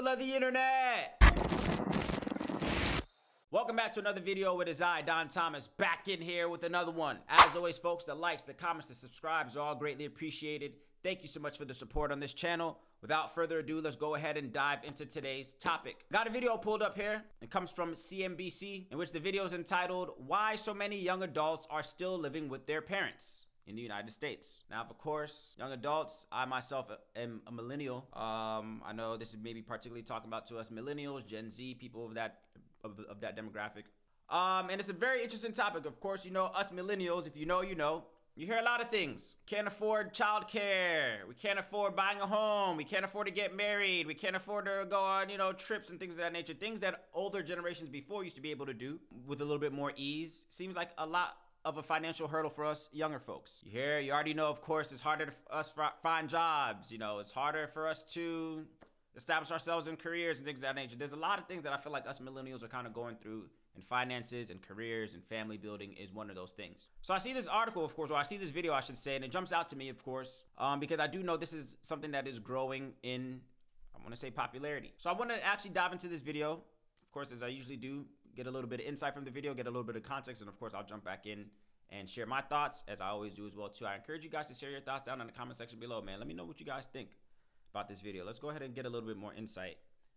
people of the internet. Welcome back to another video. It is I, Don Thomas, back in here with another one. As always, folks, the likes, the comments, the subscribes are all greatly appreciated. Thank you so much for the support on this channel. Without further ado, let's go ahead and dive into today's topic. Got a video pulled up here. It comes from CNBC, in which the video is entitled, Why So Many Young Adults Are Still Living with Their Parents in the United States. Now, of course, young adults, I myself am a millennial. I know this is maybe particularly talking about to us millennials, Gen Z, people of that demographic. And it's a very interesting topic. Of course, you know, us millennials, if you know, you know. You hear a lot of things. Can't afford childcare. We can't afford buying a home. We can't afford to get married. We can't afford to go on, you know, trips and things of that nature. Things that older generations before used to be able to do with a little bit more ease. Seems like a lot of a financial hurdle for us younger folks. You already know, of course, it's harder for us to find jobs. You know, it's harder for us to establish ourselves in careers and things of that nature. There's a lot of things that I feel like us millennials are kind of going through, and finances and careers and family building is one of those things. So I see this article, of course, or I see this video, I should say, and it jumps out to me, of course, because I do know this is something that is growing in, I want to say, popularity. So I want to actually dive into this video, of course, as I usually do, get a little bit of insight from the video, get a little bit of context, and of course, I'll jump back in and share my thoughts, as I always do as well, too. I encourage you guys to share your thoughts down in the comment section below, man. Let me know what you guys think about this video. Let's go ahead and get a little bit more insight.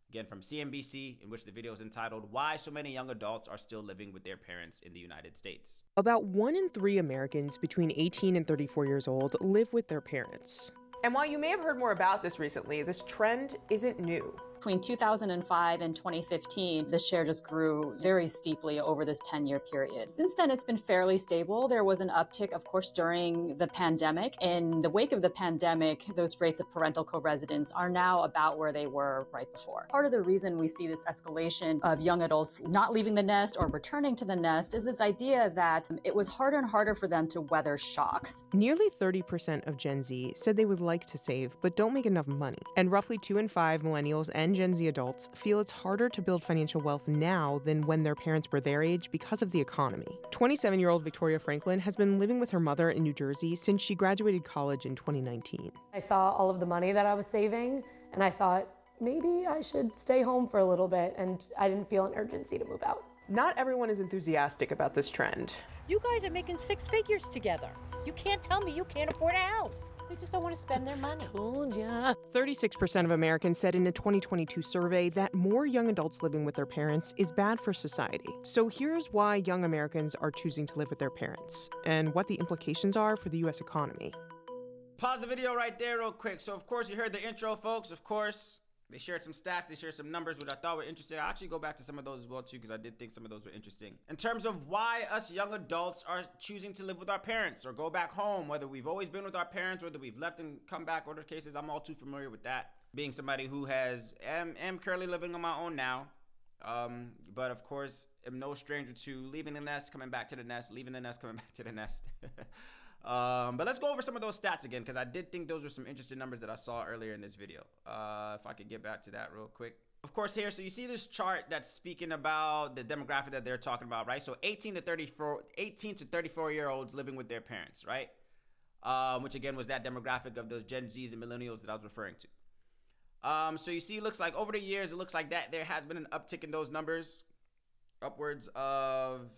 Again, from CNBC, in which the video is entitled, Why So Many Young Adults Are Still Living with Their Parents in the United States. About 1 in 3 Americans between 18 and 34 years old live with their parents. And while you may have heard more about this recently, this trend isn't new. Between 2005 and 2015, the share just grew very steeply over this 10-year period. Since then, it's been fairly stable. There was an uptick, of course, during the pandemic. In the wake of the pandemic, those rates of parental co-residence are now about where they were right before. Part of the reason we see this escalation of young adults not leaving the nest or returning to the nest is this idea that it was harder and harder for them to weather shocks. Nearly 30% of Gen Z said they would like to save, but don't make enough money. And roughly 2 in 5 millennials and Gen Z adults feel it's harder to build financial wealth now than when their parents were their age because of the economy. 27-year-old Victoria Franklin has been living with her mother in New Jersey since she graduated college in 2019. I saw all of the money that I was saving, and I thought, maybe I should stay home for a little bit, and I didn't feel an urgency to move out. Not everyone is enthusiastic about this trend. You guys are making 6 figures together. You can't tell me you can't afford a house. They just don't want to spend their money. Told ya. 36% of Americans said in a 2022 survey that more young adults living with their parents is bad for society. So here's why young Americans are choosing to live with their parents, and what the implications are for the U.S. economy. Pause the video right there real quick. So, of course, you heard the intro, folks. Of course, they shared some stats, they shared some numbers, which I thought were interesting. I'll actually go back to some of those as well, too, because I did think some of those were interesting. In terms of why us young adults are choosing to live with our parents or go back home, whether we've always been with our parents, whether we've left and come back, whatever cases, I'm all too familiar with that. Being somebody who am currently living on my own now, but of course, am no stranger to leaving the nest, coming back to the nest, leaving the nest, coming back to the nest. But let's go over some of those stats again, because I did think those were some interesting numbers that I saw earlier in this video. If I could get back to that real quick. Of course, here, so you see this chart that's speaking about the demographic that they're talking about, right? So 18 to 34-year-olds living with their parents, right? Which again was that demographic of those Gen Zs and millennials that I was referring to. So you see, it looks like over the years, it looks like that there has been an uptick in those numbers, upwards of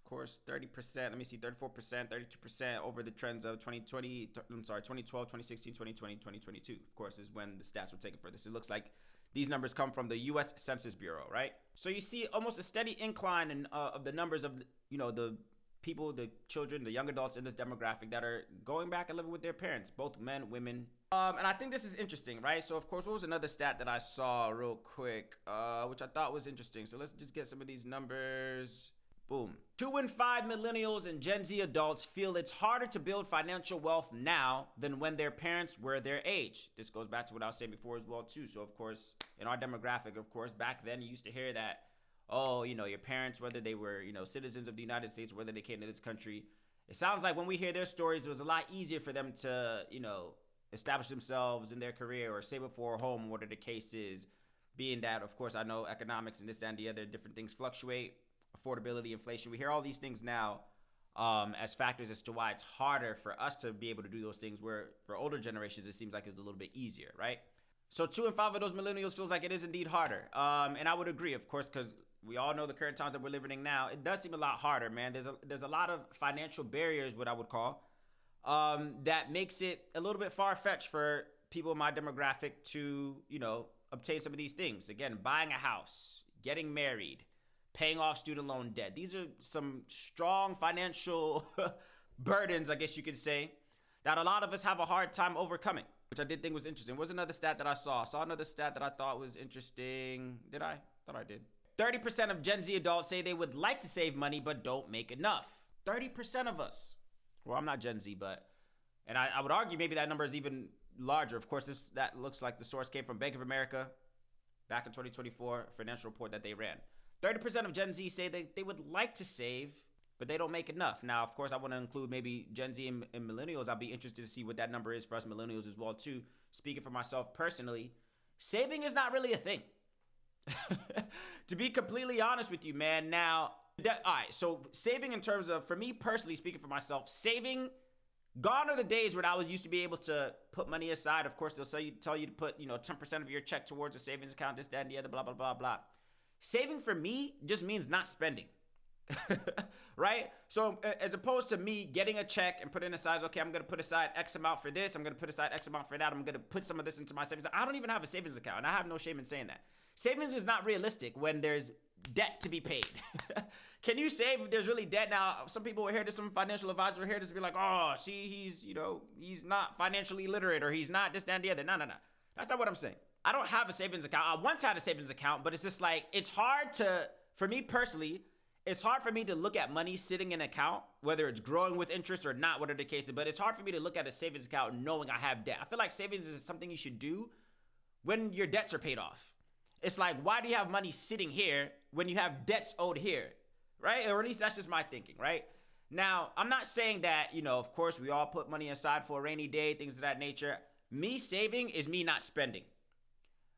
course, 30%, let me see, 34%, 32% over the trends of 2012, 2016, 2020, 2022, of course, is when the stats were taken for this. It looks like these numbers come from the U.S. Census Bureau, right? So you see almost a steady incline in, of the numbers of, you know, the people, the children, the young adults in this demographic that are going back and living with their parents, both men, women. And I think this is interesting, right? So, of course, what was another stat that I saw real quick, which I thought was interesting? So let's just get some of these numbers. Boom. 2 in 5 millennials and Gen Z adults feel it's harder to build financial wealth now than when their parents were their age. This goes back to what I was saying before as well, too. So, of course, in our demographic, of course, back then you used to hear that, oh, you know, your parents, whether they were, you know, citizens of the United States, or whether they came to this country, it sounds like when we hear their stories, it was a lot easier for them to, you know, establish themselves in their career or save up for a home, whatever the case is. Being that, of course, I know economics and this, that, and the other, different things fluctuate. Affordability, inflation. We hear all these things now as factors as to why it's harder for us to be able to do those things, where for older generations, it seems like it's a little bit easier, right? So 2 in 5 of those millennials feels like it is indeed harder. And I would agree, of course, because we all know the current times that we're living in now. It does seem a lot harder, man. There's a lot of financial barriers, what I would call, that makes it a little bit far-fetched for people in my demographic to, obtain some of these things. Again, buying a house, getting married, paying off student loan debt. These are some strong financial burdens, I guess you could say, that a lot of us have a hard time overcoming, which I did think was interesting. What was another stat that I saw? I saw another stat that I thought was interesting. Did I? Thought I did. 30% of Gen Z adults say they would like to save money but don't make enough. 30% of us. Well, I'm not Gen Z, and I would argue maybe that number is even larger. Of course, that looks like the source came from Bank of America back in 2024, a financial report that they ran. 30% of Gen Z say they would like to save, but they don't make enough. Now, of course, I want to include maybe Gen Z and millennials. I'll be interested to see what that number is for us millennials as well, too. Speaking for myself personally, saving is not really a thing. To be completely honest with you, man. Now, all right, so saving in terms of, for me personally, speaking for myself, saving, gone are the days when I was used to be able to put money aside. Of course, they'll tell you to put, 10% of your check towards a savings account, this, that, and the other, blah, blah, blah, blah. Saving for me just means not spending, right? So as opposed to me getting a check and putting aside, okay, I'm going to put aside X amount for this. I'm going to put aside X amount for that. I'm going to put some of this into my savings. I don't even have a savings account, and I have no shame in saying that. Savings is not realistic when there's debt to be paid. Can you save if there's really debt? Now, some people will hear this, some financial advisors will hear this and be like, oh, see, he's not financially literate, or he's not this, that, and the other. No. That's not what I'm saying. I don't have a savings account. I once had a savings account, but it's just like, it's hard to, for me personally, it's hard for me to look at money sitting in an account, whether it's growing with interest or not, whatever the case is, but it's hard for me to look at a savings account knowing I have debt. I feel like savings is something you should do when your debts are paid off. It's like, why do you have money sitting here when you have debts owed here, right? Or at least that's just my thinking, right? Now, I'm not saying that, of course, we all put money aside for a rainy day, things of that nature. Me saving is me not spending,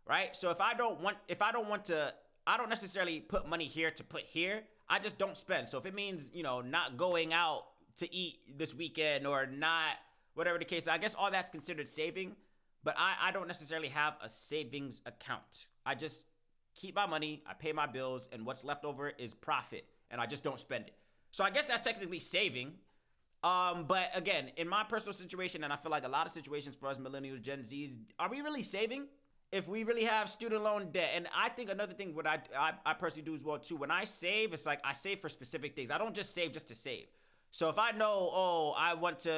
right? So I don't necessarily put money here to put here. I just don't spend. So if it means, not going out to eat this weekend or not, whatever the case is, I guess all that's considered saving. But I don't necessarily have a savings account. I just keep my money, I pay my bills, and what's left over is profit, and I just don't spend it. So I guess that's technically saving. But again, in my personal situation, and I feel like a lot of situations for us millennials, Gen Zs, are we really saving? If we really have student loan debt. And I think another thing what I personally do as well too, when I save, it's like I save for specific things. I don't just save just to save. So if I know, I want to,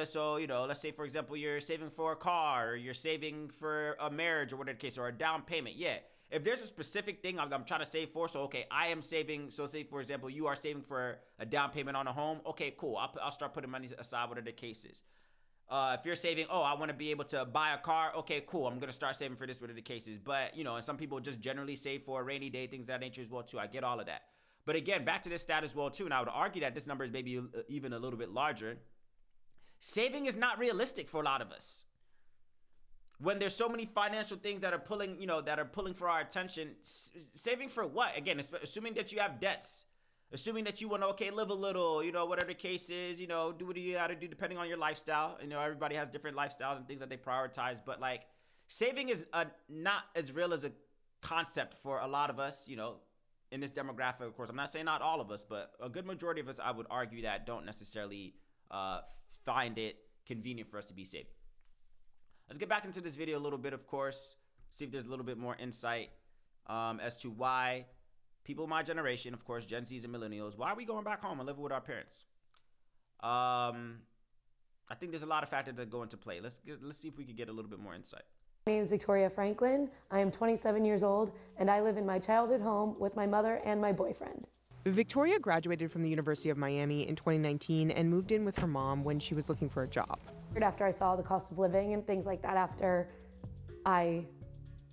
let's say, for example, you're saving for a car, or you're saving for a marriage, or whatever the case, or a down payment. Yeah. If there's a specific thing I'm trying to save for, so, okay, I am saving. So say, for example, you are saving for a down payment on a home. Okay, cool. I'll start putting money aside, whatever the case is. If you're saving, I want to be able to buy a car. Okay, cool. I'm going to start saving for this, whatever the case is. But, and some people just generally save for a rainy day, things of that nature as well, too. I get all of that. But again, back to this stat as well, too, and I would argue that this number is maybe even a little bit larger. Saving is not realistic for a lot of us. When there's so many financial things that are pulling for our attention, saving for what? Again, assuming that you have debts, assuming that you want to, live a little, whatever the case is, do what you got to do depending on your lifestyle. Everybody has different lifestyles and things that they prioritize, but like saving is not as real as a concept for a lot of us, in this demographic. Of course, I'm not saying not all of us, but a good majority of us, I would argue, that don't necessarily find it convenient for us to be saving. Let's get back into this video a little bit, of course, see if there's a little bit more insight as to why people in my generation, of course, Gen Zs and millennials, why are we going back home and living with our parents? I think there's a lot of factors that go into play. Let's see if we could get a little bit more insight. My name is Victoria Franklin. I am 27 years old, and I live in my childhood home with my mother and my boyfriend. Victoria graduated from the University of Miami in 2019 and moved in with her mom when she was looking for a job. After I saw the cost of living and things like that after I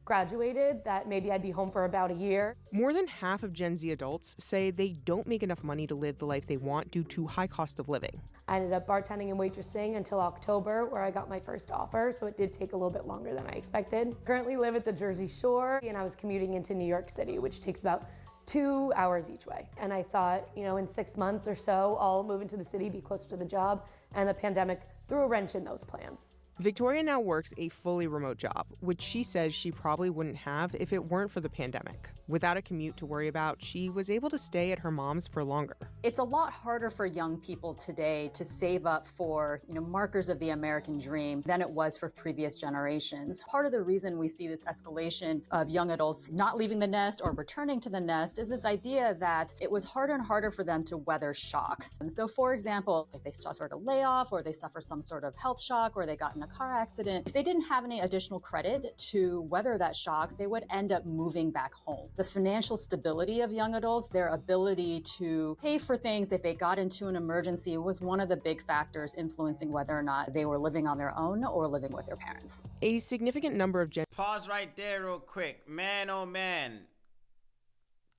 graduated, that maybe I'd be home for about a year. More than half of Gen Z adults say they don't make enough money to live the life they want due to high cost of living. I ended up bartending and waitressing until October, where I got my first offer, so it did take a little bit longer than I expected. Currently live at the Jersey Shore, and I was commuting into New York City, which takes about 2 hours each way. And I thought, in 6 months or so, I'll move into the city, be closer to the job, and the pandemic threw a wrench in those plans. Victoria now works a fully remote job, which she says she probably wouldn't have if it weren't for the pandemic. Without a commute to worry about, she was able to stay at her mom's for longer. It's a lot harder for young people today to save up for, markers of the American dream than it was for previous generations. Part of the reason we see this escalation of young adults not leaving the nest or returning to the nest is this idea that it was harder and harder for them to weather shocks. And so, for example, if they suffered a layoff or they suffer some sort of health shock or they got in a car accident, if they didn't have any additional credit to weather that shock, they would end up moving back home. The financial stability of young adults, their ability to pay for things if they got into an emergency, was one of the big factors influencing whether or not they were living on their own or living with their parents. A significant number of Pause right there real quick. Man, oh man,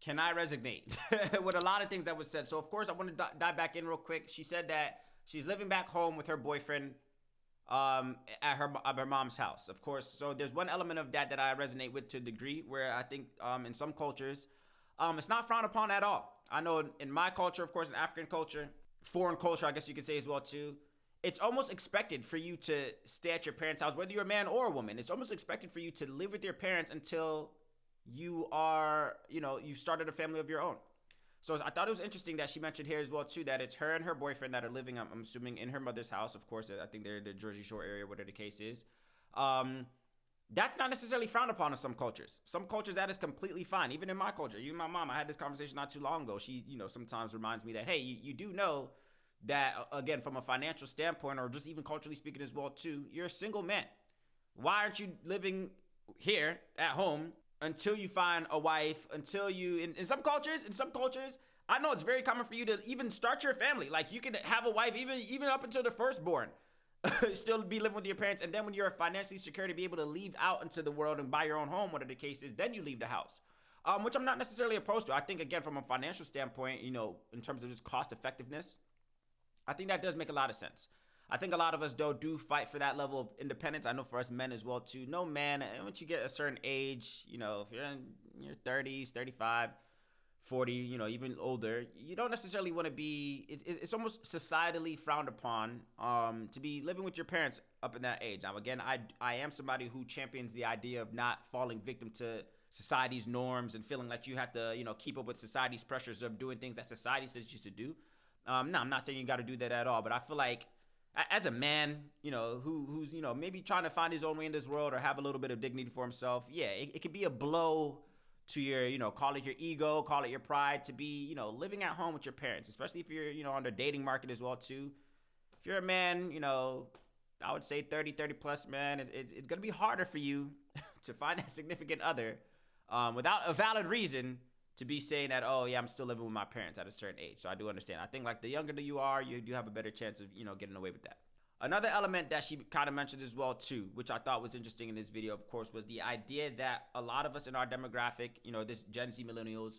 can I resonate with a lot of things that was said. So of course I want to dive back in real quick. She said that she's living back home with her boyfriend at her mom's house, of course. So there's one element of that I resonate with to a degree, where I think in some cultures it's not frowned upon at all. I know in my culture, of course, in African culture, foreign culture, I guess you could say as well too, it's almost expected for you to stay at your parents' house, whether you're a man or a woman. It's almost expected for you to live with your parents until you are, you've started a family of your own. So I thought it was interesting that she mentioned here as well too, that it's her and her boyfriend that are living, I'm assuming, in her mother's house. Of course, I think they're in the Jersey Shore area, whatever the case is. That's not necessarily frowned upon in some cultures. Some cultures that is completely fine. Even in my culture, even my mom, I had this conversation not too long ago. She, sometimes reminds me that, hey, you do know that, again, from a financial standpoint, or just even culturally speaking as well too, you're a single man. Why aren't you living here at home until you find a wife, until you, in some cultures, I know it's very common for you to even start your family. Like, you can have a wife even up until the firstborn, still be living with your parents. And then when you're financially secure to be able to leave out into the world and buy your own home, whatever the case is, then you leave the house. Which I'm not necessarily opposed to. I think, again, from a financial standpoint, in terms of just cost effectiveness, I think that does make a lot of sense. I think a lot of us, though, do fight for that level of independence. I know for us men as well, too. No man, once you get a certain age, if you're in your 30s, 35, 40, even older, you don't necessarily want to be, it's almost societally frowned upon to be living with your parents up in that age. Now, again, I am somebody who champions the idea of not falling victim to society's norms and feeling like you have to, keep up with society's pressures of doing things that society says you should do. No, I'm not saying you got to do that at all, but I feel like as a man, who's, maybe trying to find his own way in this world or have a little bit of dignity for himself, yeah, it could be a blow to your, call it your ego, call it your pride, to be, living at home with your parents, especially if you're, on the dating market as well too. If you're a man, I would say 30 plus, man, it's going to be harder for you to find that significant other without a valid reason to be saying that, oh yeah, I'm still living with my parents at a certain age. So I do understand. I think like the younger that you are, you do have a better chance of, getting away with that. Another element that she kind of mentioned as well too, which I thought was interesting in this video, of course, was the idea that a lot of us in our demographic, this Gen Z millennials,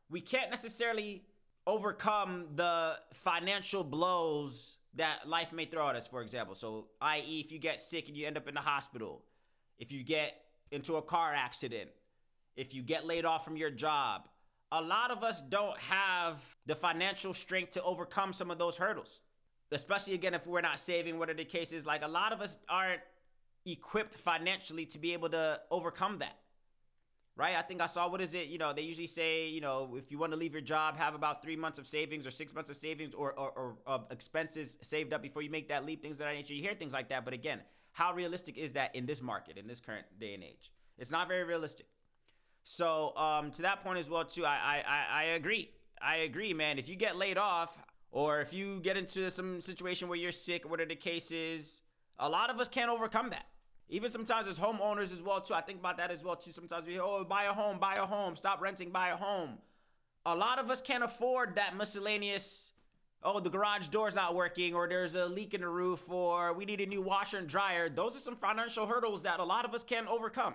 we can't necessarily overcome the financial blows that life may throw at us, for example. So, i.e., if you get sick and you end up in the hospital, if you get into a car accident, if you get laid off from your job, a lot of us don't have the financial strength to overcome some of those hurdles. Especially, again, if we're not saving, whatever the case is. Like, a lot of us aren't equipped financially to be able to overcome that, right? I think I saw, what is it? They usually say, if you want to leave your job, have about 3 months of savings or 6 months of savings or of expenses saved up before you make that leap, things of that nature. You hear things like that. But again, how realistic is that in this market, in this current day and age? It's not very realistic. So to that point as well, too, I agree. I agree, man. If you get laid off, or if you get into some situation where you're sick, or whatever the case is, a lot of us can't overcome that. Even sometimes as homeowners as well, too. I think about that as well, too. Sometimes we, buy a home, stop renting, buy a home. A lot of us can't afford that miscellaneous, the garage door's not working, or there's a leak in the roof, or we need a new washer and dryer. Those are some financial hurdles that a lot of us can't overcome.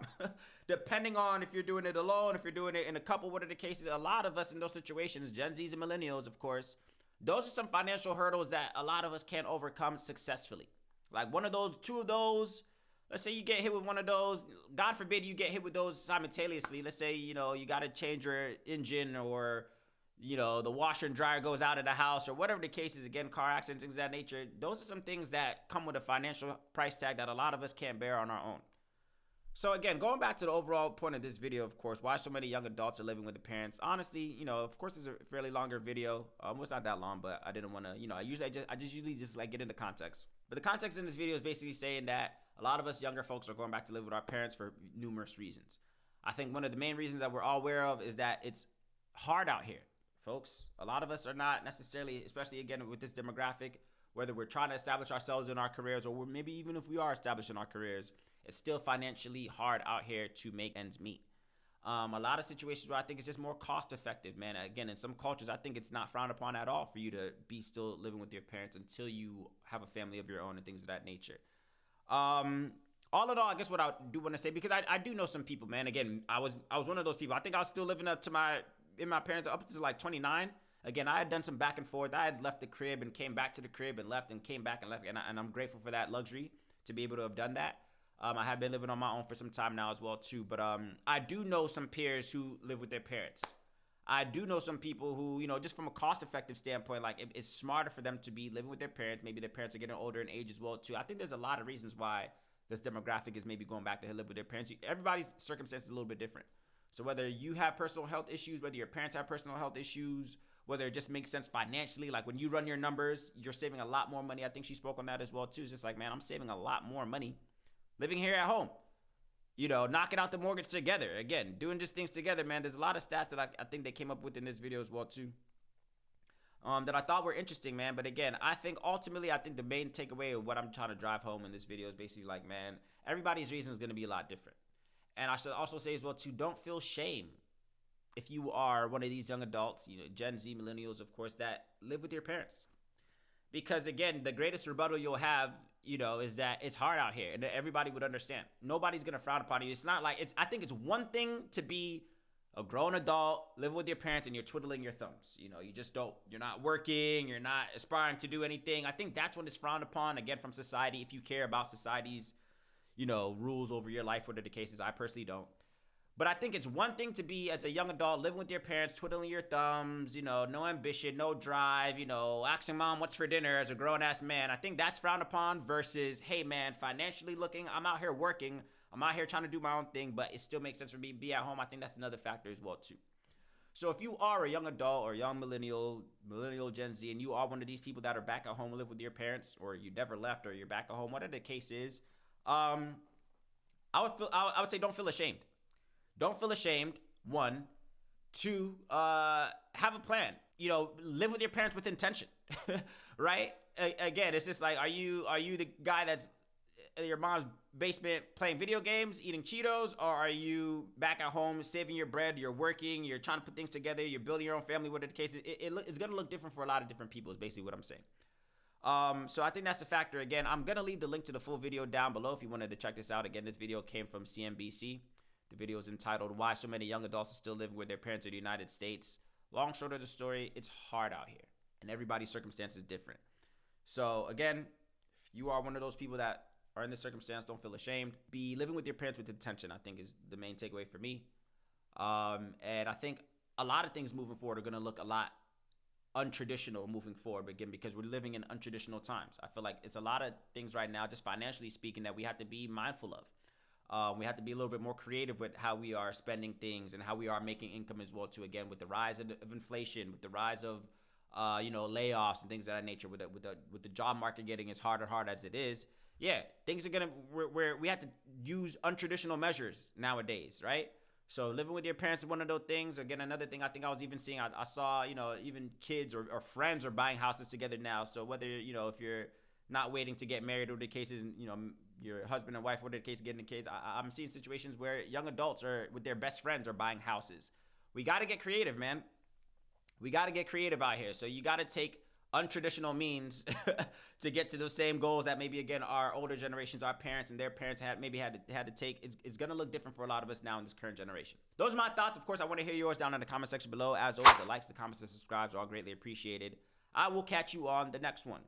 Depending on if you're doing it alone, if you're doing it in a couple, whatever the case is, a lot of us in those situations, Gen Zs and millennials, of course, those are some financial hurdles that a lot of us can't overcome successfully. Like one of those, two of those, let's say you get hit with one of those, God forbid you get hit with those simultaneously. Let's say, you got to change your engine, or, you know, the washer and dryer goes out of the house, or whatever the case is, again, car accidents, things of that nature. Those are some things that come with a financial price tag that a lot of us can't bear on our own. So again, going back to the overall point of this video, of course, why so many young adults are living with their parents. Honestly, you know, of course, it's a fairly longer video. It's not that long, but I didn't want to, you know, I usually just like get into context. But the context in this video is basically saying that a lot of us younger folks are going back to live with our parents for numerous reasons. I think one of the main reasons that we're all aware of is that it's hard out here, folks. A lot of us are not necessarily, especially again with this demographic, whether we're trying to establish ourselves in our careers or maybe even if we are established in our careers, it's still financially hard out here to make ends meet. A lot of situations where I think it's just more cost effective, man. Again, in some cultures, I think it's not frowned upon at all for you to be still living with your parents until you have a family of your own and things of that nature. All in all, I guess what I do want to say, because I do know some people, man. Again, I was one of those people. I think I was still living in my parents up to like 29. Again, I had done some back and forth. I had left the crib and came back to the crib and left and came back and left. And I'm grateful for that luxury to be able to have done that. I have been living on my own for some time now as well, too. But I do know some peers who live with their parents. I do know some people who, you know, just from a cost-effective standpoint, like it's smarter for them to be living with their parents. Maybe their parents are getting older in age as well, too. I think there's a lot of reasons why this demographic is maybe going back to live with their parents. Everybody's circumstance is a little bit different. So whether you have personal health issues, whether your parents have personal health issues, whether it just makes sense financially, like when you run your numbers, you're saving a lot more money. I think she spoke on that as well, too. It's just like, man, I'm saving a lot more money living here at home, you know, knocking out the mortgage together. Again, doing just things together, man. There's a lot of stats that I think they came up with in this video as well, too, that I thought were interesting, man. But again, I think ultimately, the main takeaway of what I'm trying to drive home in this video is basically like, man, everybody's reason is going to be a lot different. And I should also say as well, too, don't feel shame if you are one of these young adults, you know, Gen Z, millennials, of course, that live with your parents. Because again, the greatest rebuttal you'll have, you know, is that it's hard out here and everybody would understand. Nobody's going to frown upon you. It's not like I think it's one thing to be a grown adult, living with your parents and you're twiddling your thumbs. You know, you're not working, you're not aspiring to do anything. I think that's when it's frowned upon, again, from society. If you care about society's, you know, rules over your life, whatever the case is, I personally don't. But I think it's one thing to be, as a young adult, living with your parents, twiddling your thumbs, you know, no ambition, no drive, you know, asking mom what's for dinner as a grown-ass man. I think that's frowned upon versus, hey, man, financially looking, I'm out here working. I'm out here trying to do my own thing, but it still makes sense for me to be at home. I think that's another factor as well, too. So if you are a young adult or young millennial Gen Z, and you are one of these people that are back at home and live with your parents, or you never left, or you're back at home, whatever the case is, I would say don't feel ashamed. Don't feel ashamed, one. Two, have a plan. You know, live with your parents with intention, right? Again, it's just like, are you the guy that's in your mom's basement playing video games, eating Cheetos, or are you back at home saving your bread, you're working, you're trying to put things together, you're building your own family, whatever the case is? It's going to look different for a lot of different people is basically what I'm saying. So I think that's the factor. Again, I'm going to leave the link to the full video down below if you wanted to check this out. Again, this video came from CNBC. The video is entitled, Why So Many Young Adults Are Still Living with Their Parents in the United States. Long, short of the story, it's hard out here, and everybody's circumstance is different. So again, if you are one of those people that are in this circumstance, don't feel ashamed. Be living with your parents with intention, I think, is the main takeaway for me. And I think a lot of things moving forward are going to look a lot untraditional moving forward, again, because we're living in untraditional times. I feel like it's a lot of things right now, just financially speaking, that we have to be mindful of. We have to be a little bit more creative with how we are spending things and how we are making income as well, too. Again, with the rise of inflation, with the rise of, layoffs and things of that nature, with the job market getting as hard and hard as it is. Yeah, things are where we have to use untraditional measures nowadays, right? So living with your parents is one of those things. Again, another thing I think I was even seeing, I saw, you know, even kids or friends are buying houses together now. So whether, you know, if you're not waiting to get married or the cases, you know, your husband and wife, whatever the case, getting the kids, I'm seeing situations where young adults are with their best friends are buying houses. We got to get creative, man. We got to get creative out here. So you got to take untraditional means to get to those same goals that maybe, again, our older generations, our parents and their parents had to take. It's going to look different for a lot of us now in this current generation. Those are my thoughts. Of course, I want to hear yours down in the comment section below. As always, the likes, the comments, and subscribes are all greatly appreciated. I will catch you on the next one.